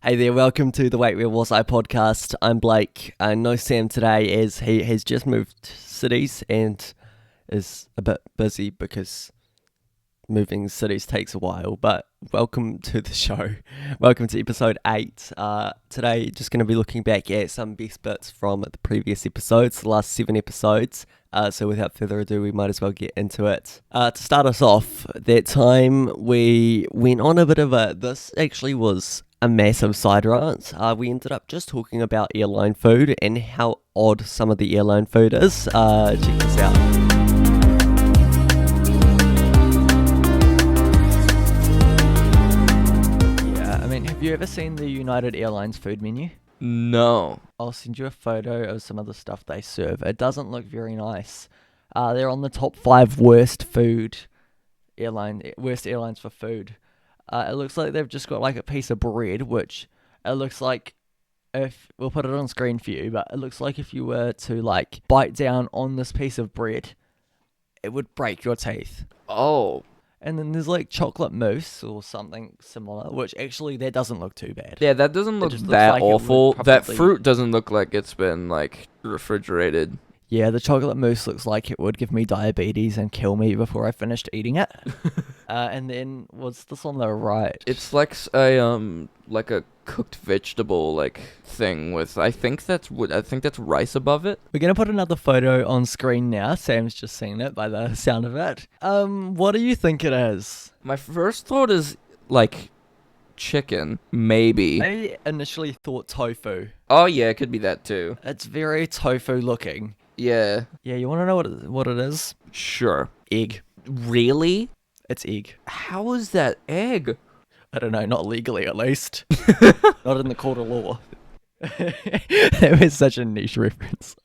Hey there, welcome to the Wait Where Was I podcast. I'm Blake. No Sam today as he has just moved cities and is a bit busy because moving cities takes a while, but welcome to the show. Welcome to episode 8. Today just going to be looking back at some best bits from the previous episodes, the last 7 episodes. So without further ado, we might as well get into it. To start us off, that time we went on a bit of this actually was a massive side rant. We ended up just talking about airline food and how odd some of the airline food is. Check this out. Have you ever seen the United Airlines food menu? No. I'll send you a photo of some of the stuff they serve. It doesn't look very nice. They're on the top 5 worst airlines for food. It looks like they've just got like a piece of bread, which it looks like if we'll put it on screen for you, but it looks like if you were to like bite down on this piece of bread, it would break your teeth. Oh. And then there's like chocolate mousse or something similar, which actually that doesn't look too bad. Yeah, that doesn't look that awful. That fruit doesn't look like it's been like refrigerated. Yeah, the chocolate mousse looks like it would give me diabetes and kill me before I finished eating it. And then what's this on the right? It's like a cooked vegetable like thing with I think that's rice above it. We're gonna put another photo on screen now. Sam's just seen it by the sound of it. What do you think it is? My first thought is like chicken, maybe. I initially thought tofu. Oh yeah, it could be that too. It's very tofu looking. Yeah. Yeah, you want to know what it is? Sure. Egg. Really? It's egg. How is that egg? I don't know, not legally at least. Not in the court of law. That was such a niche reference.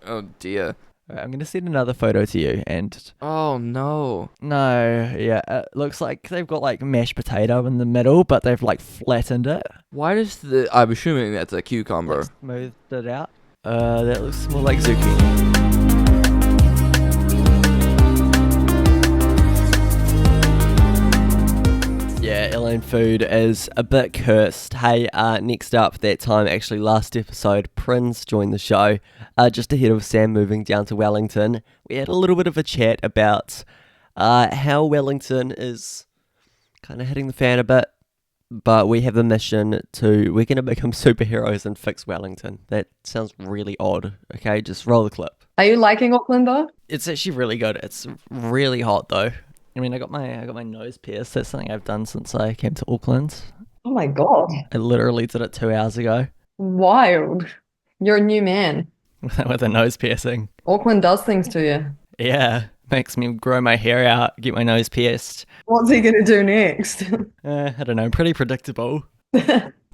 Oh dear. Right, I'm going to send another photo to you and... Oh no. No, yeah, it looks like they've got like mashed potato in the middle, but they've like flattened it. Why does I'm assuming that's a cucumber. Like, smoothed it out. That looks more like zucchini. Yeah, airline food is a bit cursed. Hey, next up, that time, actually last episode, Prince joined the show, just ahead of Sam moving down to Wellington. We had a little bit of a chat about how Wellington is kind of hitting the fan a bit, but we have a mission we're going to become superheroes and fix Wellington. That sounds really odd. Okay, just roll the clip. Are you liking Auckland though? It's actually really good. It's really hot though. I mean, I got my nose pierced. That's something I've done since I came to Auckland. Oh my God. I literally did it 2 hours ago. Wild. You're a new man. With a nose piercing. Auckland does things to you. Yeah. Makes me grow my hair out, get my nose pierced. What's he going to do next? I don't know. Pretty predictable.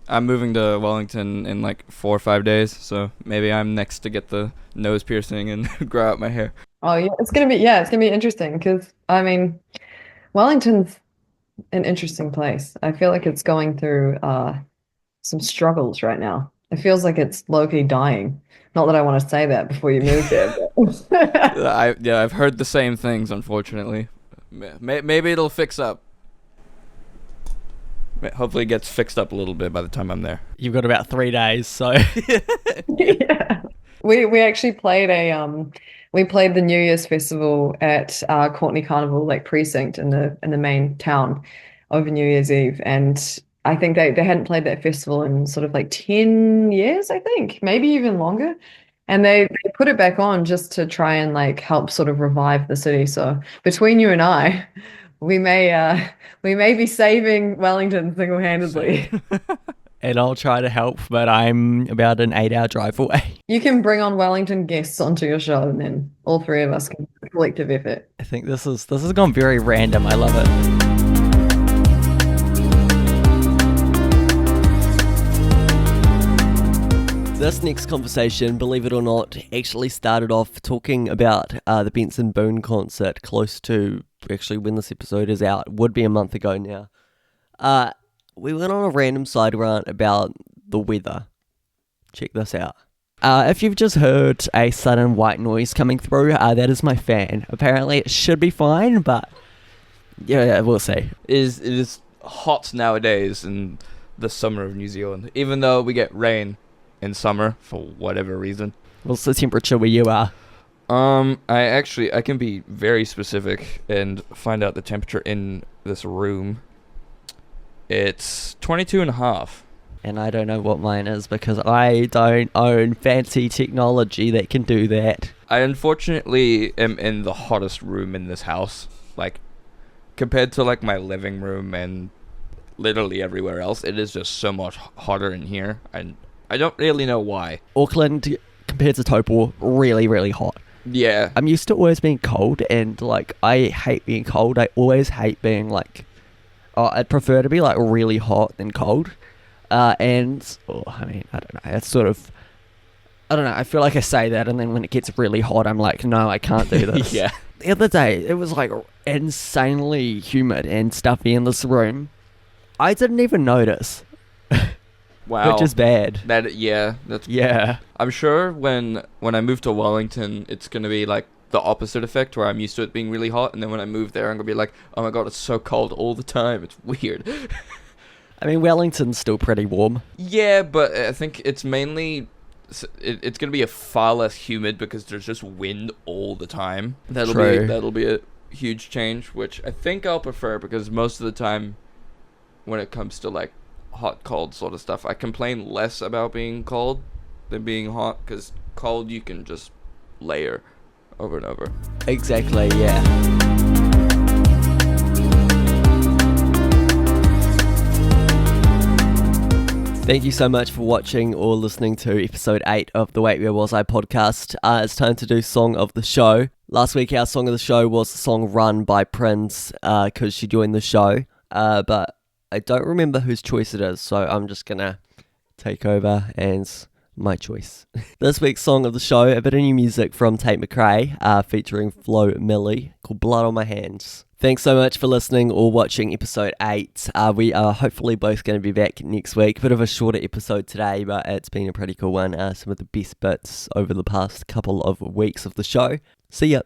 I'm moving to Wellington in like 4 or 5 days, so maybe I'm next to get the nose piercing and grow out my hair. Oh yeah, it's gonna be interesting because I mean, Wellington's an interesting place. I feel like it's going through some struggles right now. It feels like it's low-key dying. Not that I want to say that before you move there. But... I've heard the same things, unfortunately. Maybe it'll fix up. Hopefully it gets fixed up a little bit by the time I'm there. You've got about 3 days, so... Yeah. We actually played we played the New Year's festival at Courtenay Carnival like precinct in the main town over New Year's Eve, and I think they hadn't played that festival in sort of like 10 years, I think, maybe even longer. And they put it back on just to try and like help sort of revive the city. So between you and I, we may be saving Wellington single-handedly. And I'll try to help, but I'm about an 8-hour drive away. You can bring on Wellington guests onto your show, and then all 3 of us can do a collective effort. I think this has gone very random. I love it. This next conversation, believe it or not, actually started off talking about the Benson Boone concert close to, actually when this episode is out, would be a month ago now. We went on a random side rant about the weather. Check this out. If you've just heard a sudden white noise coming through, that is my fan. Apparently it should be fine, but yeah, we'll see. It is hot nowadays, and the summer of New Zealand, even though we get rain in summer for whatever reason. What's the temperature where you are? I can be very specific and find out the temperature in this room. It's 22.5. And I don't know what mine is because I don't own fancy technology that can do that. I unfortunately am in the hottest room in this house. Like, compared to like my living room and literally everywhere else, it is just so much hotter in here. And I don't really know why. Auckland compared to Taupo, really, really hot. Yeah. I'm used to always being cold, and like I hate being cold. I always hate being like, I'd prefer to be like really hot than cold. I mean, I don't know. It's sort of, I don't know. I feel like I say that, and then when it gets really hot, I'm like, no, I can't do this. Yeah. The other day, it was like insanely humid and stuffy in this room. I didn't even notice. Wow. Which is bad. That's Yeah. I'm sure when I move to Wellington, it's gonna be like the opposite effect, where I'm used to it being really hot, and then when I move there, I'm gonna be like, oh my god, it's so cold all the time. It's weird. I mean, Wellington's still pretty warm. Yeah, but I think it's mainly it's gonna be a far less humid because there's just wind all the time. That'll be a huge change, which I think I'll prefer, because most of the time, when it comes to like hot cold sort of stuff, I complain less about being cold than being hot, because cold you can just layer over and over. Exactly, yeah. Thank you so much for watching or listening to episode 8 of the Wait Where Was I podcast. It's time to do Song of the Show. Last week our Song of the Show was the song Run by Prince, because she joined the show. But I don't remember whose choice it is, so I'm just gonna take over and my choice. This week's Song of the Show, a bit of new music from Tate McRae, featuring Flo Milli, called Blood on My Hands. Thanks so much for listening or watching episode 8. We are hopefully both going to be back next week. Bit of a shorter episode today, but it's been a pretty cool one. Some of the best bits over the past couple of weeks of the show. See ya.